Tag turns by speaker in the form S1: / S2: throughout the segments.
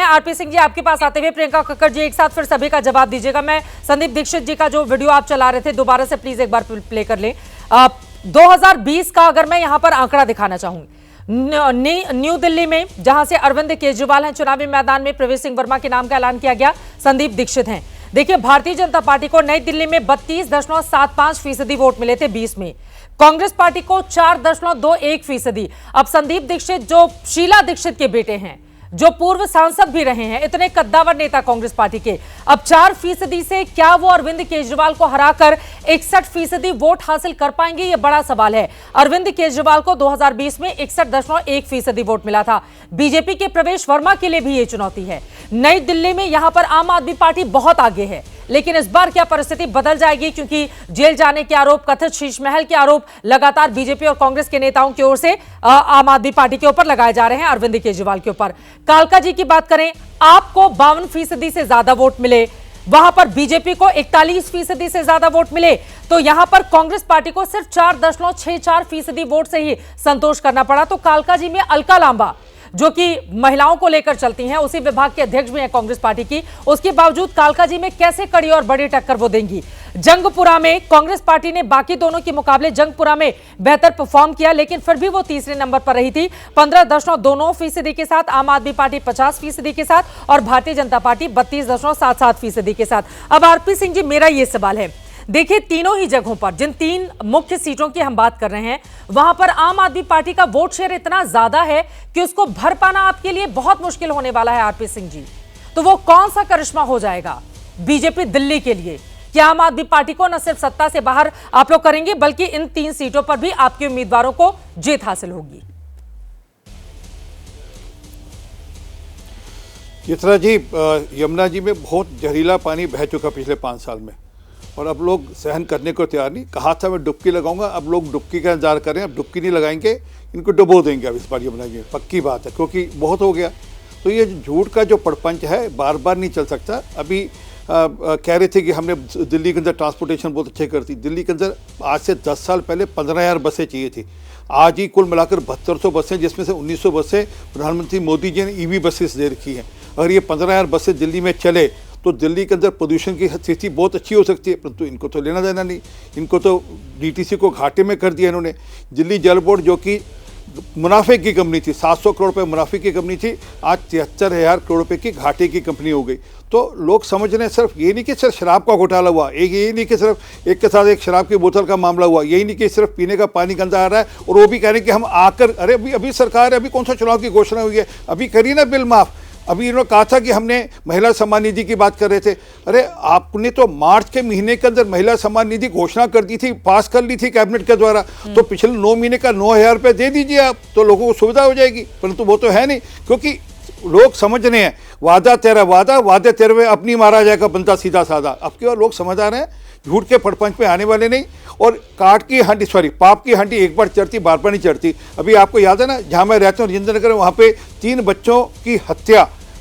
S1: RP Singh ji आपके पास आते हुए, प्रियंका कक्कड़ जी एक साथ फिर सभी का जवाब दीजिएगा। मैं संदीप दीक्षित जी का जो वीडियो आप चला रहे थे दोबारा से प्लीज एक बार प्ले कर लें। 2020 का अगर मैं यहां पर आंकड़ा दिखाना चाहूंगी, न्यू दिल्ली में जहां से अरविंद केजरीवाल हैं, चुनावी मैदान में प्रवेश सिंह वर्मा के नाम का ऐलान किया गया, संदीप दीक्षित हैं। देखिए, भारतीय जनता पार्टी को नई दिल्ली में 32.75% वोट मिले थे 20 में, कांग्रेस पार्टी को 4.21%। अब संदीप दीक्षित जो शीला दीक्षित के बेटे हैं, जो पूर्व सांसद भी रहे हैं, इतने कद्दावर नेता कांग्रेस पार्टी के, अब 4% से क्या वो अरविंद केजरीवाल को हराकर 61% वोट हासिल कर पाएंगे? ये बड़ा सवाल है। अरविंद केजरीवाल को 2020 में 61.1% वोट मिला था। बीजेपी के प्रवेश वर्मा के लिए भी ये चुनौती है। नई दिल्ली में यहां पर आम आदमी पार्टी बहुत आगे है, लेकिन इस बार क्या परिस्थिति बदल जाएगी? क्योंकि जेल जाने के आरोप, कथित शीश महल के आरोप लगातार बीजेपी और कांग्रेस के नेताओं की ओर से आम आदमी पार्टी के ऊपर लगाए जा रहे हैं, अरविंद केजरीवाल के ऊपर। कालका जी की बात करें, आपको 52% से ज्यादा वोट मिले, वहां पर बीजेपी को 41% से ज्यादा वोट मिले, तो यहां पर कांग्रेस पार्टी को सिर्फ 4.64% वोट से ही संतोष करना पड़ा। तो कालका जी में अलका लांबा, जो कि महिलाओं को लेकर चलती हैं, उसी विभाग के अध्यक्ष भी हैं कांग्रेस पार्टी की, उसके बावजूद कालका जी में कैसे कड़ी और बड़ी टक्कर वो देंगी? जंगपुरा में कांग्रेस पार्टी ने बाकी दोनों के मुकाबले जंगपुरा में बेहतर परफॉर्म किया, लेकिन फिर भी वो तीसरे नंबर पर रही थी 15.22% के साथ, आम आदमी पार्टी 50% के साथ और भारतीय जनता पार्टी 32.77% के साथ। अब आरपी सिंह जी, मेरा ये सवाल है, देखिए तीनों ही जगहों पर, जिन 3 मुख्य सीटों की हम बात कर रहे हैं, वहां पर आम आदमी पार्टी का वोट शेयर इतना ज्यादा है कि उसको भर पाना आपके लिए बहुत मुश्किल होने वाला है आरपी सिंह जी। तो वो कौन सा करिश्मा हो जाएगा बीजेपी दिल्ली के लिए कि आम आदमी पार्टी को न सिर्फ सत्ता से बाहर आप लोग करेंगे, बल्कि इन 3 सीटों पर भी आपके उम्मीदवारों को जीत हासिल होगी?
S2: चित्रा जी, यमुना जी में बहुत जहरीला पानी बह चुका पिछले 5 साल में, और अब लोग सहन करने को तैयार नहीं। कहा था मैं डुबकी लगाऊंगा, अब लोग डुबकी का इंतजार करें, अब डुबकी नहीं लगाएंगे, इनको डुबो देंगे अब इस बार यमुना जी, पक्की बात है, क्योंकि बहुत हो गया। तो ये झूठ का जो प्रपंच है बार बार नहीं चल सकता। अभी कह रहे थे कि हमने दिल्ली के अंदर ट्रांसपोर्टेशन बहुत अच्छे करती। दिल्ली के अंदर आज से 10 साल पहले 15,000 बसें चाहिए थी, आज ही कुल मिलाकर 7200 बसें, जिसमें से 1900 बसें प्रधानमंत्री मोदी जी ने ईवी बसेस दे रखी हैं। अगर ये 15,000 बसें दिल्ली में चले तो दिल्ली के अंदर प्रदूषण की स्थिति बहुत अच्छी हो सकती है, परंतु इनको तो लेना देना नहीं। इनको तो डीटीसी को घाटे में कर दिया इन्होंने। दिल्ली जल बोर्ड जो कि मुनाफे की कंपनी थी, 700 करोड़ रुपए मुनाफे की कंपनी थी, आज 73,000 करोड़ रुपए की घाटे की कंपनी हो गई। तो लोग समझ रहे हैं सिर्फ ये नहीं कि सिर्फ शराब का घोटाला हुआ, ये नहीं कि सिर्फ एक के साथ एक शराब की बोतल का मामला हुआ, यही नहीं कि सिर्फ पीने का पानी गंदा आ रहा है और वो भी कह रहे हैं कि हम आकर, अरे अभी सरकार है, अभी कौन सा चुनाव की घोषणा हुई है, अभी करिए ना बिल माफ। अभी इन्होंने कहा था कि हमने महिला सम्मान निधि की बात कर रहे थे, अरे आपने तो मार्च के महीने के अंदर महिला सम्मान निधि घोषणा कर दी थी, पास कर ली थी कैबिनेट के द्वारा, तो पिछले 9 महीने का 9,000 रुपये दे दीजिए आप, तो लोगों को सुविधा हो जाएगी। परंतु वो तो है नहीं, क्योंकि लोग समझ रहे हैं वादा तेरा वादा, वादे तेरे में अपनी मारा जाएगा बंदा सीधा साधा। अब की बार लोग समझ आ रहे हैं झूठ के फड़पंच में आने वाले नहीं। और पाप की हंडी एक बार चढ़ती बार बार नहीं चढ़ती। अभी आपको याद है ना, जहाँ मैं रहता हूँ राजेंद्र नगर, वहाँ पे 3 बच्चों की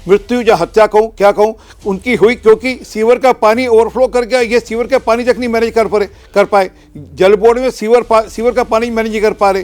S2: मृत्यु या हत्या कहूँ क्या कहूँ उनकी हुई, क्योंकि सीवर का पानी ओवरफ्लो कर गया। ये सीवर का पानी तक नहीं मैनेज कर पाए, जल बोर्ड में सीवर का पानी मैनेज नहीं कर पा रहे।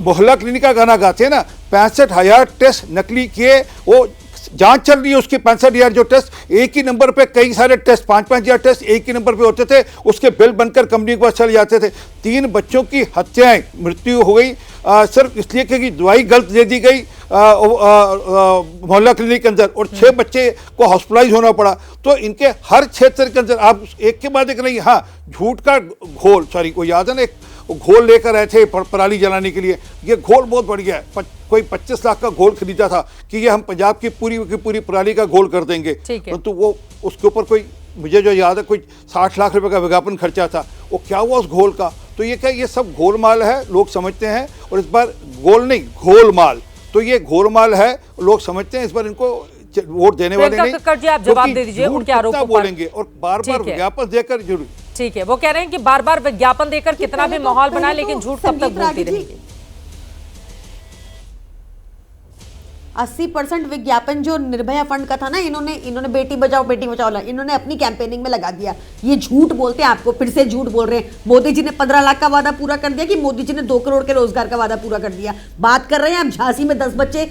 S2: मोहल्ला क्लिनिक का गाना गाते हैं ना, 65,000 टेस्ट नकली किए, वो जांच चल रही है उसके। 65,000 जो टेस्ट, एक ही नंबर पे कई सारे टेस्ट, 5-5 टेस्ट एक ही नंबर पे होते थे, उसके बिल बनकर कंपनी के पास चले जाते थे। 3 बच्चों की हत्याएं, मृत्यु हो गई सिर्फ इसलिए कि दवाई गलत दे दी गई मोहल्ला क्लिनिक के अंदर, और 6 बच्चे को हॉस्पिटलाइज होना पड़ा। तो इनके हर क्षेत्र के अंदर आप एक के बाद एक नहीं, हाँ झूठ का घोल, वो याद है ना, एक घोल लेकर आए थे पराली जलाने के लिए। ये घोल बहुत बढ़िया है, कोई 25 लाख का घोल खरीदा था कि ये हम पंजाब की पूरी पराली का घोल कर देंगे, परंतु वो उसके ऊपर कोई, मुझे जो याद है, कोई 60 लाख रुपए का विज्ञापन खर्चा था। वो क्या हुआ उस घोल का? तो ये क्या, ये सब घोलमाल है, लोग समझते हैं। और इस बार गोल नहीं, घोलमाल, तो ये घोलमाल है, लोग समझते हैं। इस बार इनको वोट देने वाले नहीं।
S1: जी आप जवाब दे दीजिए उनके आरोपों पर।
S2: बोलेंगे और बार बार विज्ञापन देकर जरूर,
S1: ठीक है, वो कह रहे हैं कि बार बार विज्ञापन देकर कितना भी माहौल बनाए, लेकिन झूठ कब तक बोलती रहेंगे।
S3: 80% विज्ञापन जो निर्भया फंड का था ना, इन्होंने बेटी बचाओ इन्होंने अपनी कैंपेनिंग में लगा दिया। ये झूठ बोलते हैं, आपको फिर से झूठ बोल रहे हैं। मोदी जी ने 15 लाख का वादा पूरा कर दिया कि मोदी जी ने 2 करोड़ के रोजगार का वादा पूरा कर दिया। बात कर रहे हैं आप झांसी में 10 बच्चे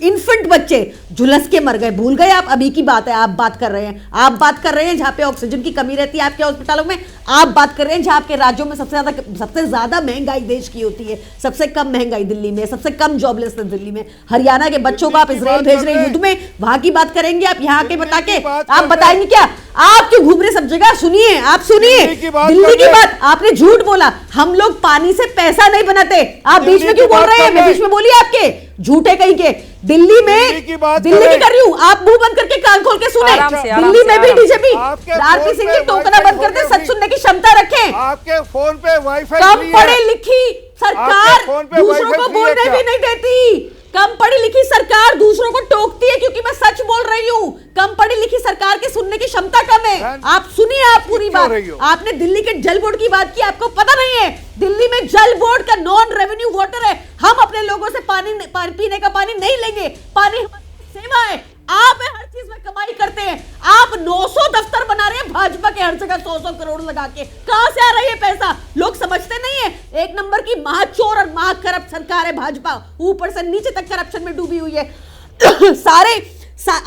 S3: इन्फेंट बच्चे झुलस के मर गए, भूल गए आप? अभी की बात है। आप बात कर रहे हैं जहां पे ऑक्सीजन की कमी रहती है आपके अस्पतालों में। आप बात कर रहे हैं जहां आपके राज्यों में सबसे ज्यादा महंगाई देश की होती है, सबसे कम महंगाई दिल्ली में, सबसे कम जॉबलेसनेस दिल्ली में। हरियाणा के बच्चों को आप इजराइल भेज रहे हैं युद्ध में, वहां की बात करेंगे आप? यहाँ के बता के आप बताएंगे क्या? आप क्यों घूम रहे सब जगह? सुनिए, आप सुनिए, दिल्ली की बात आपने झूठ बोला। हम लोग पानी से पैसा नहीं बनाते। आप बीच में क्यों बोल रहे हैं? मैं बीच में बोली आपके, झूठे कहीं के। दिल्ली की कर रही हूँ, आप मुंह बंद करके कान खोल के सुने। दिल्ली में भी बीजेपी आरपी सिंह की टोकना बंद करते, सच सुनने की क्षमता रखें।
S2: आपके फोन पे वाईफाई
S3: कम पढ़ी लिखी सरकार दूसरों को बोलने भी नहीं देती। कम पढ़ी लिखी सरकार दूसरों को टोकती है क्योंकि मैं सच बोल रही हूँ। कम पढ़ी लिखी सरकार की सुनने की क्षमता कम है। आप सुनिए, आप पूरी बात। आपने दिल्ली के जल बोर्ड की बात की, आपको पता नहीं है दिल्ली में जल बोर्ड का नॉन रेवेन्यू वाटर है। हम अपने लोगों से पानी पीने का पानी नहीं लेंगे। पानी हमारी सेवा है। आप हर चीज में कमाई करते हैं। आप 900 दफ्तर बना रहे हैं भाजपा के हर जगह 100-100 करोड़ लगा के। कहां से आ रहा है ये पैसा? लोग समझते नहीं है। एक नंबर की महाचोर और महाकरप्ट सरकार है भाजपा, ऊपर से नीचे तक करप्शन में डूबी हुई है।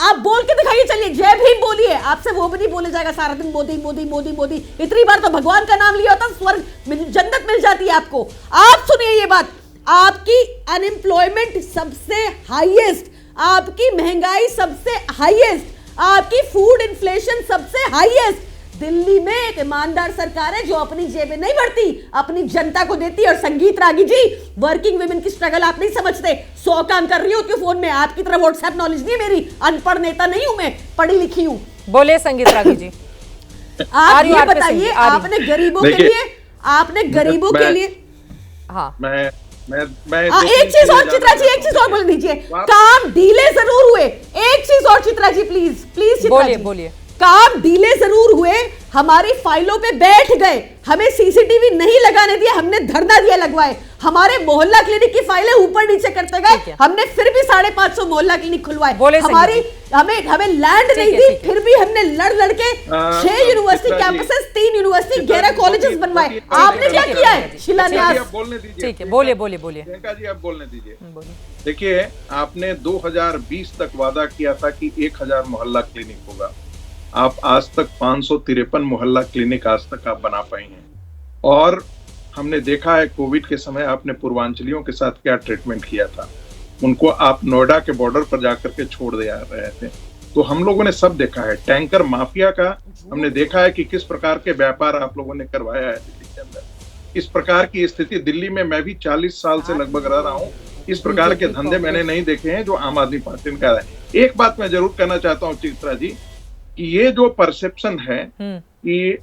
S3: आप बोल के दिखाइए, चलिए जय भीम बोलिए। आपसे वो भी नहीं बोले जाएगा, सारा दिन मोदी मोदी मोदी मोदी। इतनी बार तो भगवान का नाम लिया होता स्वर्ग जन्नत मिल जाती है आपको। आप सुनिए ये बात, आपकी अनएम्प्लॉयमेंट सबसे हाईएस्ट, आपकी महंगाई सबसे हाईएस्ट, आपकी फूड इन्फ्लेशन सबसे हाईएस्ट। दिल्ली में एक ईमानदार सरकार है जो अपनी जेबें नहीं भरती, अपनी जनता को देती है। और संगीत रागी जी, वर्किंग वुमेन की स्ट्रगल आप नहीं समझते। 100 काम कर रही हूँ उसके फोन में। आपकी तरह व्हाट्सएप नॉलेज नहीं है मेरी। अनपढ़ नेता नहीं हूं मैं, पढ़ी लिखी हूँ।
S1: बोले संगीत रागी जी।
S3: आप ये बताइए, आपने गरीबों के लिए
S4: हाँ मैं
S3: एक चीज और चित्रा जी, एक चीज और बोल दीजिए। काम ढीले जरूर हुए, एक चीज और चित्रा जी प्लीज प्लीज
S1: बोलिए।
S3: काम ढीले जरूर हुए, हमारी फाइलों पे बैठ गए, हमें सीसीटीवी नहीं लगाने दिया, हमने धरना दिया लगवाए। हमारे मोहल्ला क्लिनिक की फाइलें ऊपर नीचे करते गए, हमने फिर भी 550 मोहल्ला क्लिनिक खुलवाए। हमारी हमें लैंड नहीं दी, फिर भी हमने लड़ के 6 यूनिवर्सिटी कैंपसेस, 3 यूनिवर्सिटी, 11 कॉलेजेस बनवाए। आपने क्या किया है? शिलान्यास।
S1: ठीक है, बोलिए
S4: प्रियंका जी, आप बोलने दीजिए। देखिए, आपने 2020 तक वादा किया था कि 1000 मोहल्ला क्लिनिक होगा। आप आज तक 553 मोहल्ला क्लिनिक आज तक आप बना पाई हैं। और हमने देखा है कोविड के समय आपने पूर्वांचलियों के साथ क्या ट्रीटमेंट किया था। उनको आप नोएडा के बॉर्डर पर जाकर के छोड़ दे रहे थे। तो हम लोगों ने सब देखा है, टैंकर माफिया का हमने देखा है कि किस प्रकार के व्यापार आप लोगों ने करवाया है दिल्ली के अंदर। इस प्रकार की स्थिति दिल्ली में मैं भी 40 साल से लगभग रह रहा हूँ। इस प्रकार के धंधे मैंने नहीं देखे हैं जो आम आदमी पार्टी ने कहा है। एक बात मैं जरूर कहना चाहता हूँ चित्रा जी, कि ये जो परसेप्शन है कि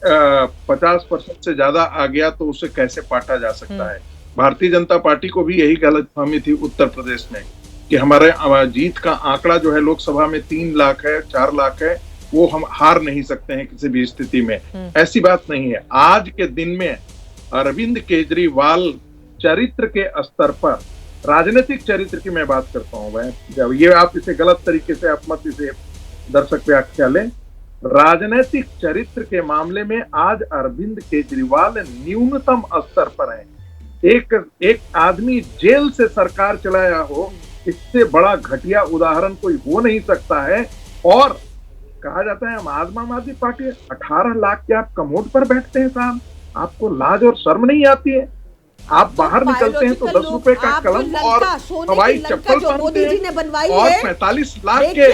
S4: 50% से ज्यादा आ गया तो उसे कैसे पाटा जा सकता है। भारतीय जनता पार्टी को भी यही गलतफहमी थी उत्तर प्रदेश में कि हमारे जीत का आंकड़ा जो है लोकसभा में 3 लाख है, 4 लाख है, वो हम हार नहीं सकते हैं किसी भी स्थिति में। ऐसी बात नहीं है। आज के दिन में अरविंद केजरीवाल चरित्र के स्तर पर, राजनीतिक चरित्र की मैं बात करता हूँ, मैं जब ये आप इसे गलत तरीके से आप मत इसे दर्शक व्याख्या लें। राजनीतिक चरित्र के मामले में आज अरविंद केजरीवाल न्यूनतम स्तर पर है। एक आदमी जेल से सरकार चलाया हो, इससे बड़ा घटिया उदाहरण कोई हो नहीं सकता है। और कहा जाता है हम आम आदमी पार्टी, 18 लाख के आप कमोड पर बैठते हैं साहब, आपको लाज और शर्म नहीं आती है? आप बाहर निकलते हैं तो 10 रुपए का कलम और हवाई चप्पल पहनते हैं और 45 लाख के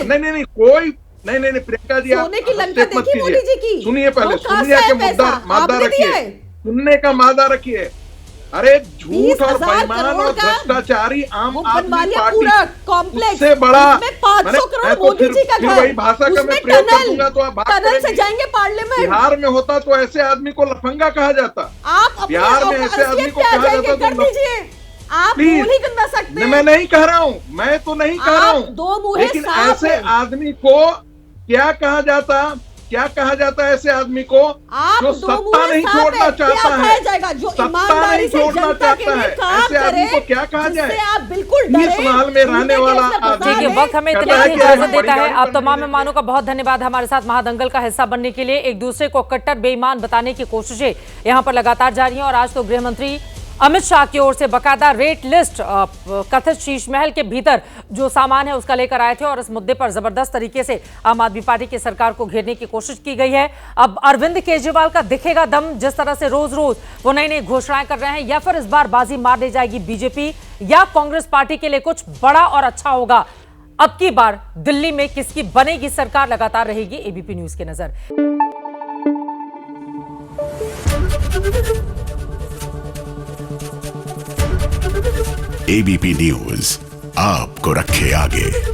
S4: नहीं कोई नहीं प्रियंका जी, आप मत कीजिए। सुनिए पहले, सुनिए के मादा रखिए, सुनने का मादा रखिए। अरे झूठ और बेईमान और भ्रष्टाचारी आम आदमी पार्टी से बड़ा, फिर वही भाषा का मैं प्रयोग कर दूंगा तो आप
S3: से जाएंगे पार्लियामेंट।
S4: बिहार में होता तो ऐसे आदमी को लफंगा कहा जाता। बिहार में ऐसे आदमी को कहा जाता तो
S3: आप बोल ही कर सकते हैं।
S4: मैं नहीं कह रहा हूँ, मैं तो नहीं कह रहा हूँ, लेकिन ऐसे आदमी को क्या कहा जाता क्या कहा जाता है ऐसे आदमी को
S3: आप
S4: जो
S3: दो
S4: सत्ता
S3: मुंह
S4: नहीं
S3: सांप
S4: छोड़ना
S3: है, क्या
S4: चाहता
S3: कहा
S4: है,
S3: जाएगा? जो
S4: सत्ता
S3: ईमानदारी
S4: नहीं
S3: से
S4: छोड़ना
S3: जनता के
S4: चाहता
S3: लिए
S4: है,
S3: काम
S4: ऐसे आदमी
S3: करे,
S4: को क्या कहा
S3: जिससे
S4: जाए?
S3: आप बिल्कुल
S4: 20
S3: डरे,
S4: महल में रहने
S3: झूठे
S4: वाला
S3: केस में
S4: आदमी।
S1: देखिए वक्त हमें इतनी
S4: कहता है
S1: ही
S4: कि
S1: इजाजत
S4: बड़ी
S1: देता है।
S4: गाड़ी
S1: आप
S4: बनने
S1: तमाम
S4: देंगे।
S1: मेहमानों का बहुत धन्यवाद हमारे साथ महादंगल का हिस्सा बनने के लिए। एक दूसरे को कट्टर बेईमान बताने की कोशिशें यहां पर लगातार जारी हैं और आज तो गृह मंत्री अमित शाह की ओर से बकायदा रेट लिस्ट कथित शीश महल के भीतर जो सामान है उसका लेकर आए थे और इस मुद्दे पर जबरदस्त तरीके से आम आदमी पार्टी की सरकार को घेरने की कोशिश की गई है। अब अरविंद केजरीवाल का दिखेगा दम, जिस तरह से रोज रोज वो नई नई घोषणाएं कर रहे हैं, या फिर इस बार बाजी मार दी जाएगी बीजेपी या कांग्रेस पार्टी के लिए कुछ बड़ा और अच्छा होगा। अब की बार दिल्ली में किसकी बनेगी सरकार, लगातार रहेगी एबीपी न्यूज की नजर।
S5: एबीपी न्यूज आपको रखे आगे।